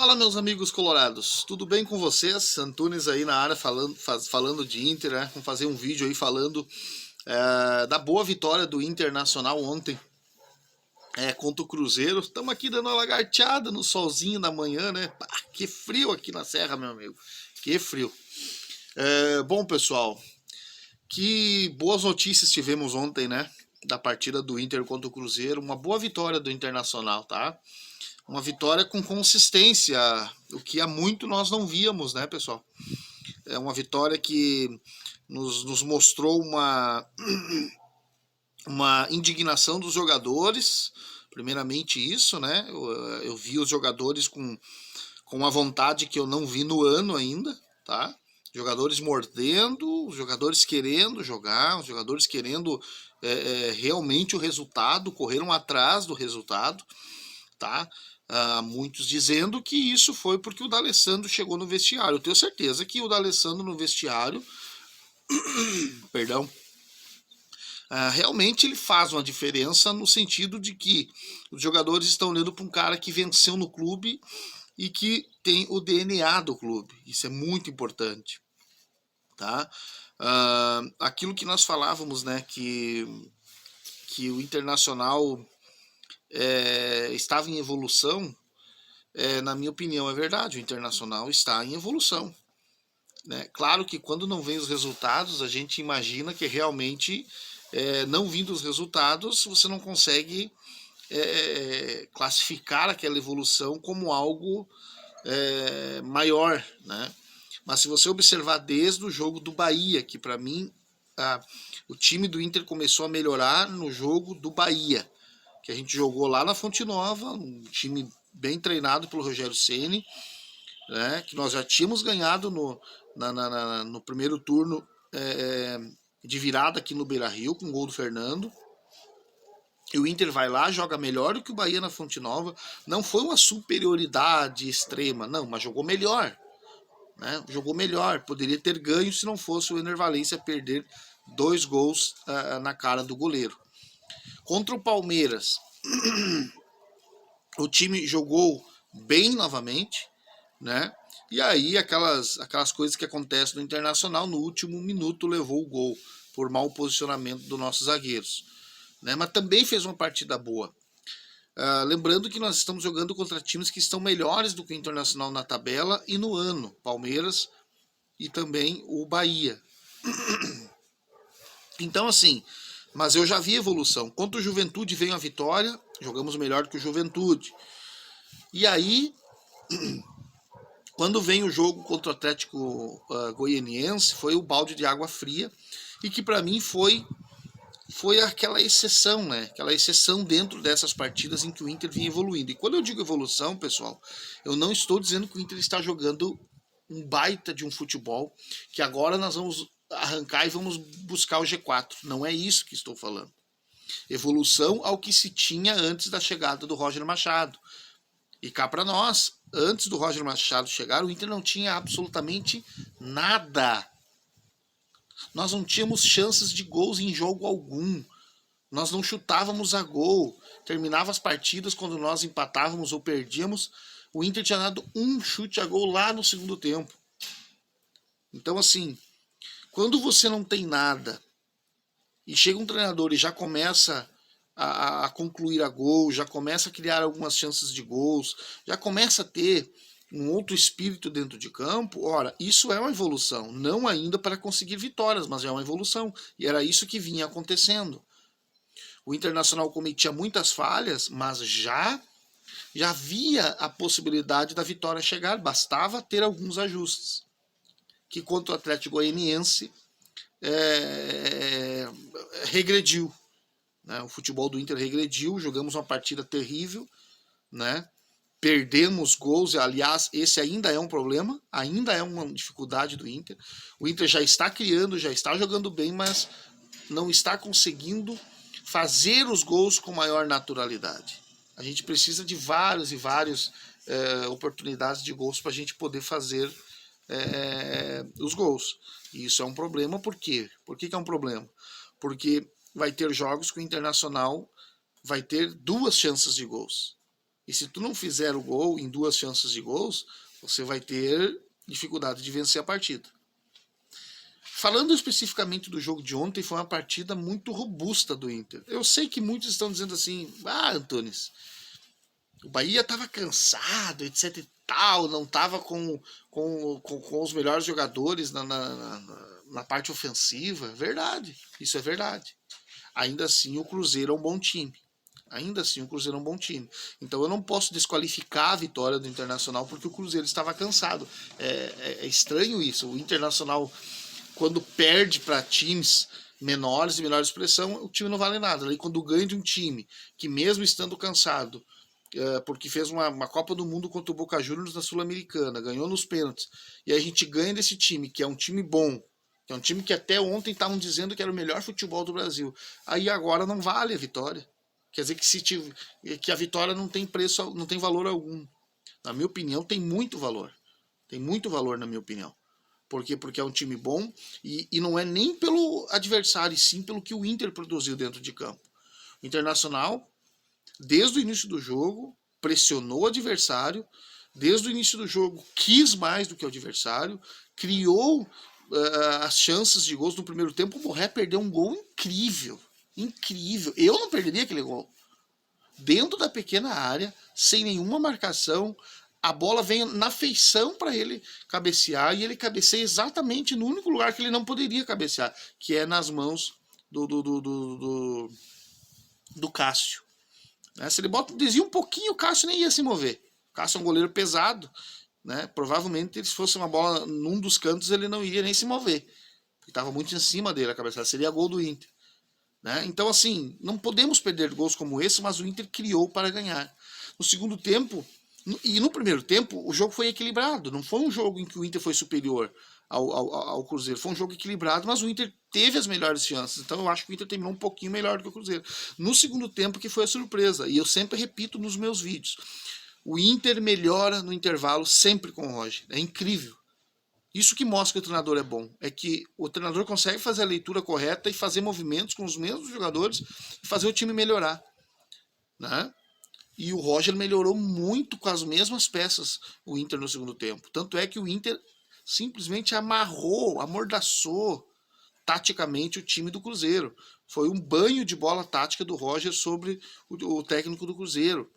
Fala, meus amigos colorados, tudo bem com vocês? Antunes aí na área falando de Inter, né? Vamos fazer um vídeo aí falando da boa vitória do Internacional ontem contra o Cruzeiro. Estamos aqui dando uma lagarteada no solzinho da manhã, né? Pá, que frio aqui na Serra, meu amigo, que frio. Bom, pessoal, que boas notícias tivemos ontem, né? Da partida do Inter contra o Cruzeiro, uma boa vitória do Internacional, tá? Uma vitória com consistência, o que há muito nós não víamos, né, pessoal? É uma vitória que nos mostrou uma indignação dos jogadores, primeiramente isso, né? Eu vi os jogadores com uma vontade que eu não vi no ano ainda, tá? Jogadores mordendo, os jogadores querendo jogar, os jogadores querendo realmente o resultado, correram atrás do resultado, tá? Muitos dizendo que isso foi porque o D'Alessandro chegou no vestiário. Eu tenho certeza que o D'Alessandro no vestiário, perdão, realmente ele faz uma diferença no sentido de que os jogadores estão olhando para um cara que venceu no clube e que tem o DNA do clube. Isso é muito importante, tá? Aquilo que nós falávamos, né, que o Internacional estava em evolução, na minha opinião, é verdade. O Internacional está em evolução, né? Claro que quando não vem os resultados, a gente imagina que realmente, não vindo os resultados, você não consegue classificar aquela evolução como algo maior, né? Mas se você observar desde o jogo do Bahia, que para mim o time do Inter começou a melhorar no jogo do Bahia, que a gente jogou lá na Fonte Nova, um time bem treinado pelo Rogério Ceni, né, que nós já tínhamos ganhado no primeiro turno de virada aqui no Beira-Rio, com o gol do Fernando. E o Inter vai lá, joga melhor do que o Bahia na Fonte Nova. Não foi uma superioridade extrema, não, mas jogou melhor. Né? Jogou melhor, poderia ter ganho se não fosse o Ener Valencia perder 2 gols na cara do goleiro. Contra o Palmeiras, o time jogou bem novamente, né? E aí aquelas coisas que acontecem no Internacional, no último minuto levou o gol por mau posicionamento dos nossos zagueiros, né? Mas também fez uma partida boa. Lembrando que nós estamos jogando contra times que estão melhores do que o Internacional na tabela e no ano, Palmeiras e também o Bahia. Então assim, mas eu já vi evolução. Contra o Juventude veio a vitória, jogamos melhor que o Juventude. E aí, quando vem o jogo contra o Atlético Goianiense, foi o balde de água fria, e que para mim foi aquela exceção, né? Aquela exceção dentro dessas partidas em que o Inter vinha evoluindo. E quando eu digo evolução, pessoal, eu não estou dizendo que o Inter está jogando um baita de um futebol, que agora nós vamos arrancar e vamos buscar o G4. Não é isso que estou falando. Evolução ao que se tinha antes da chegada do Roger Machado. E cá para nós, antes do Roger Machado chegar, o Inter não tinha absolutamente nada. Nós não tínhamos chances de gols em jogo algum. Nós não chutávamos a gol. Terminava as partidas quando nós empatávamos ou perdíamos. O Inter tinha dado um chute a gol lá no segundo tempo. Então, assim, quando você não tem nada e chega um treinador e já começa a concluir a gol, já começa a criar algumas chances de gols, já começa a ter um outro espírito dentro de campo, ora, isso é uma evolução, não ainda para conseguir vitórias, mas é uma evolução, e era isso que vinha acontecendo. O Internacional cometia muitas falhas, mas já havia a possibilidade da vitória chegar, bastava ter alguns ajustes, que contra o Atlético Goianiense regrediu. Né? O futebol do Inter regrediu, jogamos uma partida terrível, né? Perdemos gols, aliás, esse ainda é um problema, ainda é uma dificuldade do Inter. O Inter já está criando, já está jogando bem, mas não está conseguindo fazer os gols com maior naturalidade. A gente precisa de várias e várias oportunidades de gols para a gente poder fazer os gols. E isso é um problema, por quê? Por que é um problema? Porque vai ter jogos que o Internacional vai ter 2 chances de gols. E se tu não fizer o gol em 2 chances de gols, você vai ter dificuldade de vencer a partida. Falando especificamente do jogo de ontem, foi uma partida muito robusta do Inter. Eu sei que muitos estão dizendo assim, Antunes, o Bahia estava cansado, etc e tal, não estava com os melhores jogadores na parte ofensiva. Verdade, isso é verdade. Ainda assim, o Cruzeiro é um bom time. Ainda assim, o Cruzeiro é um bom time. Então eu não posso desqualificar a vitória do Internacional porque o Cruzeiro estava cansado. É estranho isso. O Internacional, quando perde para times menores e menor expressão, o time não vale nada. Aí quando ganha de um time que mesmo estando cansado, porque fez uma Copa do Mundo contra o Boca Juniors na Sul-Americana, ganhou nos pênaltis, e a gente ganha desse time, que é um time bom, que é um time que até ontem estavam dizendo que era o melhor futebol do Brasil. Aí agora não vale a vitória. Quer dizer que a vitória não tem preço, não tem valor algum. Na minha opinião, tem muito valor. Tem muito valor, na minha opinião. Por quê? Porque é um time bom e não é nem pelo adversário, e sim pelo que o Inter produziu dentro de campo. O Internacional, desde o início do jogo, pressionou o adversário, desde o início do jogo quis mais do que o adversário, criou as chances de gols no primeiro tempo. O Borré perdeu um gol incrível. Incrível. Eu não perderia aquele gol. Dentro da pequena área, sem nenhuma marcação, a bola vem na feição para ele cabecear e ele cabeceia exatamente no único lugar que ele não poderia cabecear, que é nas mãos do Cássio. Se ele desvia um pouquinho, o Cássio nem ia se mover. O Cássio é um goleiro pesado, né? Provavelmente se fosse uma bola num dos cantos ele não iria nem se mover. Estava muito em cima dele a cabeçada, seria gol do Inter. Né? Então, assim, não podemos perder gols como esse, mas o Inter criou para ganhar. No segundo tempo, e no primeiro tempo, o jogo foi equilibrado. Não foi um jogo em que o Inter foi superior ao Cruzeiro. Foi um jogo equilibrado, mas o Inter teve as melhores chances. Então, eu acho que o Inter terminou um pouquinho melhor do que o Cruzeiro. No segundo tempo, que foi a surpresa. E eu sempre repito nos meus vídeos. O Inter melhora no intervalo sempre com o Roger. É incrível. Isso que mostra que o treinador é bom. É que o treinador consegue fazer a leitura correta e fazer movimentos com os mesmos jogadores e fazer o time melhorar. Né? E o Roger melhorou muito com as mesmas peças, o Inter no segundo tempo. Tanto é que o Inter simplesmente amarrou, amordaçou taticamente o time do Cruzeiro. Foi um banho de bola tática do Roger sobre o técnico do Cruzeiro.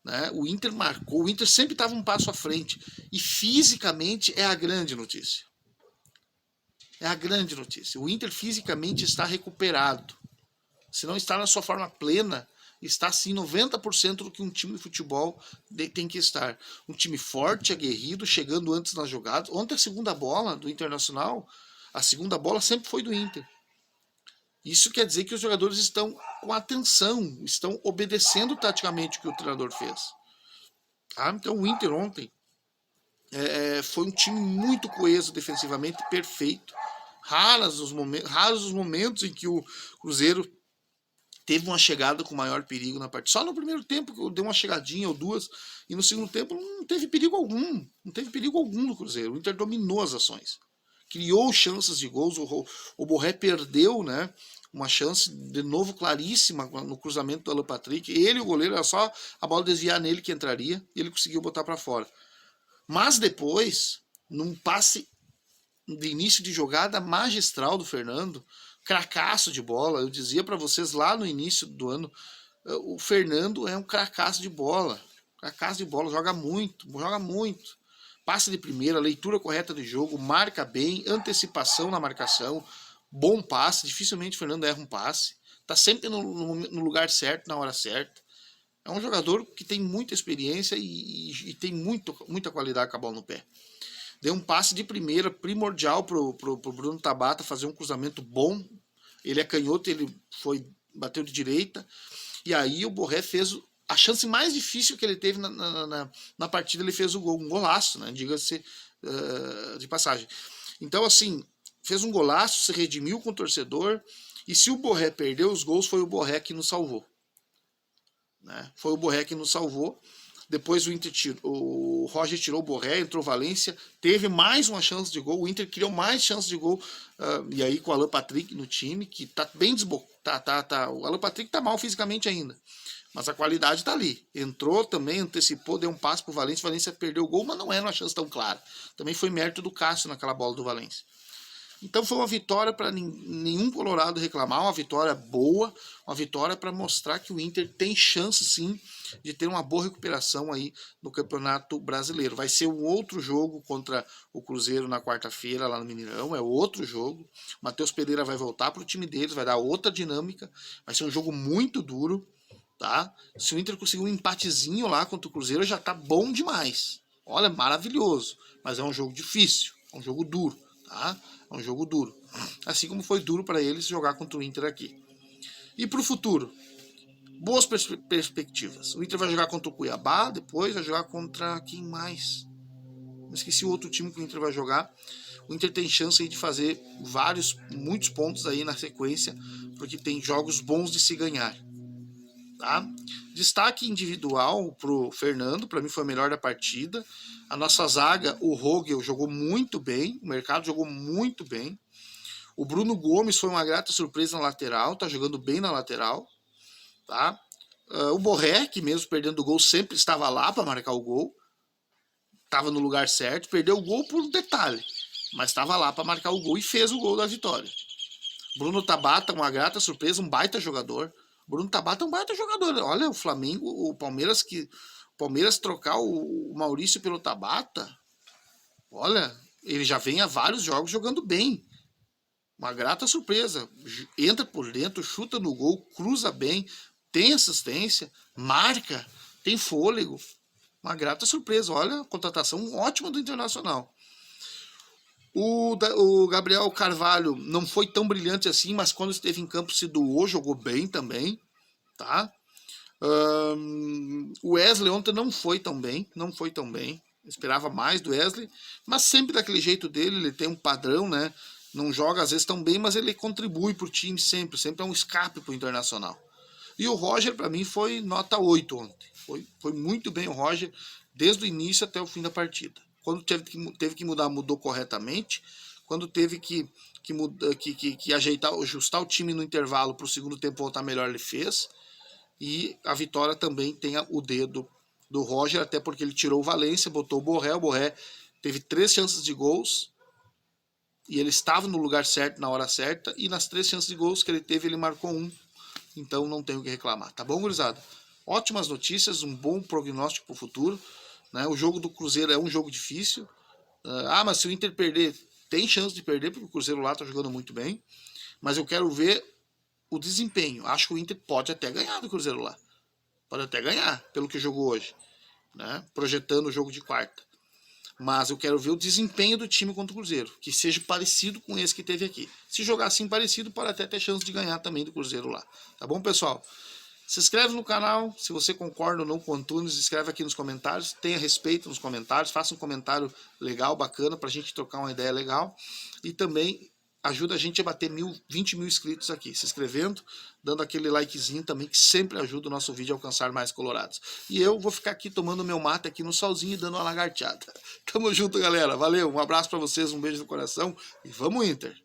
Né? O Inter marcou, o Inter sempre estava um passo à frente. E fisicamente é a grande notícia. É a grande notícia. O Inter fisicamente está recuperado. Se não está na sua forma plena, está sim 90% do que um time de futebol tem que estar. Um time forte, aguerrido, chegando antes nas jogadas. Ontem a segunda bola do Internacional, a segunda bola sempre foi do Inter. Isso quer dizer que os jogadores estão com atenção, estão obedecendo taticamente o que o treinador fez. Então o Inter ontem foi um time muito coeso defensivamente, perfeito. Raros os momentos em que o Cruzeiro teve uma chegada com maior perigo na partida. Só no primeiro tempo deu uma chegadinha ou duas, e no segundo tempo não teve perigo algum. Não teve perigo algum do Cruzeiro. O Inter dominou as ações. Criou chances de gols. O Borré perdeu, né? Uma chance de novo claríssima no cruzamento do Alan Patrick. Ele e o goleiro, era só a bola desviar nele que entraria, e ele conseguiu botar para fora. Mas depois, num passe de início de jogada magistral do Fernando, cracaço de bola, eu dizia para vocês lá no início do ano, o Fernando é um cracaço de bola. Cracaço de bola, joga muito, joga muito. Passe de primeira, leitura correta do jogo, marca bem, antecipação na marcação, bom passe, dificilmente o Fernando erra um passe, tá sempre no lugar certo, na hora certa. É um jogador que tem muita experiência e tem muita qualidade com a bola no pé. Deu um passe de primeira primordial pro Bruno Tabata fazer um cruzamento bom. Ele é canhoto, ele bateu de direita. E aí o Borré fez a chance mais difícil que ele teve na partida, ele fez o gol, um golaço, né? Diga-se de passagem. Então, assim, fez um golaço, se redimiu com o torcedor. E se o Borré perdeu os gols, foi o Borré que nos salvou. Né? Foi o Borré que nos salvou. Depois o Inter tirou. o Roger tirou o Borré, entrou o Valência, teve mais uma chance de gol, o Inter criou mais chances de gol, e aí com o Alan Patrick no time, que tá bem desbocado, o Alan Patrick tá mal fisicamente ainda, mas a qualidade tá ali. Entrou também, antecipou, deu um passe pro Valência, o Valência perdeu o gol, mas não era uma chance tão clara. Também foi mérito do Cássio naquela bola do Valência. Então foi uma vitória para nenhum colorado reclamar, uma vitória boa, uma vitória para mostrar que o Inter tem chance sim de ter uma boa recuperação aí no Campeonato Brasileiro. Vai ser um outro jogo contra o Cruzeiro na quarta-feira lá no Mineirão, é outro jogo. O Matheus Pereira vai voltar para o time deles, vai dar outra dinâmica, vai ser um jogo muito duro, tá? Se o Inter conseguir um empatezinho lá contra o Cruzeiro já tá bom demais. Olha, maravilhoso, mas é um jogo difícil, é um jogo duro, tá? É um jogo duro. Assim como foi duro para eles jogar contra o Inter aqui. E para o futuro? Boas perspectivas. O Inter vai jogar contra o Cuiabá, depois vai jogar contra quem mais? Esqueci o outro time que o Inter vai jogar. O Inter tem chance aí de fazer muitos pontos aí na sequência, porque tem jogos bons de se ganhar. Tá? Destaque individual pro Fernando, para mim foi o melhor da partida. A nossa zaga, o Rogel jogou muito bem, o Mercado jogou muito bem. O Bruno Gomes foi uma grata surpresa na lateral, tá jogando bem na lateral, tá? O Borré, que mesmo perdendo o gol, sempre estava lá para marcar o gol, estava no lugar certo, perdeu o gol por um detalhe, mas estava lá para marcar o gol e fez o gol da vitória. Bruno Tabata, uma grata surpresa, um baita jogador. Bruno Tabata é um baita jogador. Olha, o Flamengo, o Palmeiras trocar o Maurício pelo Tabata, olha, ele já vem há vários jogos jogando bem. Uma grata surpresa. Entra por dentro, chuta no gol, cruza bem, tem assistência, marca, tem fôlego. Uma grata surpresa. Olha, contratação ótima do Internacional. O Gabriel Carvalho não foi tão brilhante assim, mas quando esteve em campo se doou, jogou bem também, tá? O Wesley ontem não foi tão bem, esperava mais do Wesley, mas sempre daquele jeito dele, ele tem um padrão, né? Não joga às vezes tão bem, mas ele contribui pro time sempre é um escape pro Internacional. E o Roger, para mim, foi nota 8 ontem. Foi muito bem o Roger, desde o início até o fim da partida. Quando teve que mudar, mudou corretamente. Quando teve que ajustar o time no intervalo para o segundo tempo voltar melhor, ele fez. E a vitória também tem o dedo do Roger, até porque ele tirou o Valência, botou o Borré teve 3 chances de gols, e ele estava no lugar certo, na hora certa, e nas 3 chances de gols que ele teve, ele marcou 1. Então não tenho o que reclamar, tá bom, gurizada? Ótimas notícias, um bom prognóstico para o futuro. Né? O jogo do Cruzeiro é um jogo difícil. Mas se o Inter perder, tem chance de perder, porque o Cruzeiro lá está jogando muito bem. Mas eu quero ver o desempenho. Acho que o Inter pode até ganhar do Cruzeiro lá. Pode até ganhar, pelo que jogou hoje. Né? Projetando o jogo de quarta. Mas eu quero ver o desempenho do time contra o Cruzeiro. Que seja parecido com esse que teve aqui. Se jogar assim parecido, pode até ter chance de ganhar também do Cruzeiro lá. Tá bom, pessoal? Se inscreve no canal, se você concorda ou não com o Antunes, escreve aqui nos comentários, tenha respeito nos comentários, faça um comentário legal, bacana, pra gente trocar uma ideia legal. E também ajuda a gente a bater 20 mil inscritos aqui, se inscrevendo, dando aquele likezinho também, que sempre ajuda o nosso vídeo a alcançar mais colorados. E eu vou ficar aqui tomando meu mate aqui no solzinho e dando uma lagarteada. Tamo junto, galera. Valeu, um abraço pra vocês, um beijo no coração e vamos, Inter!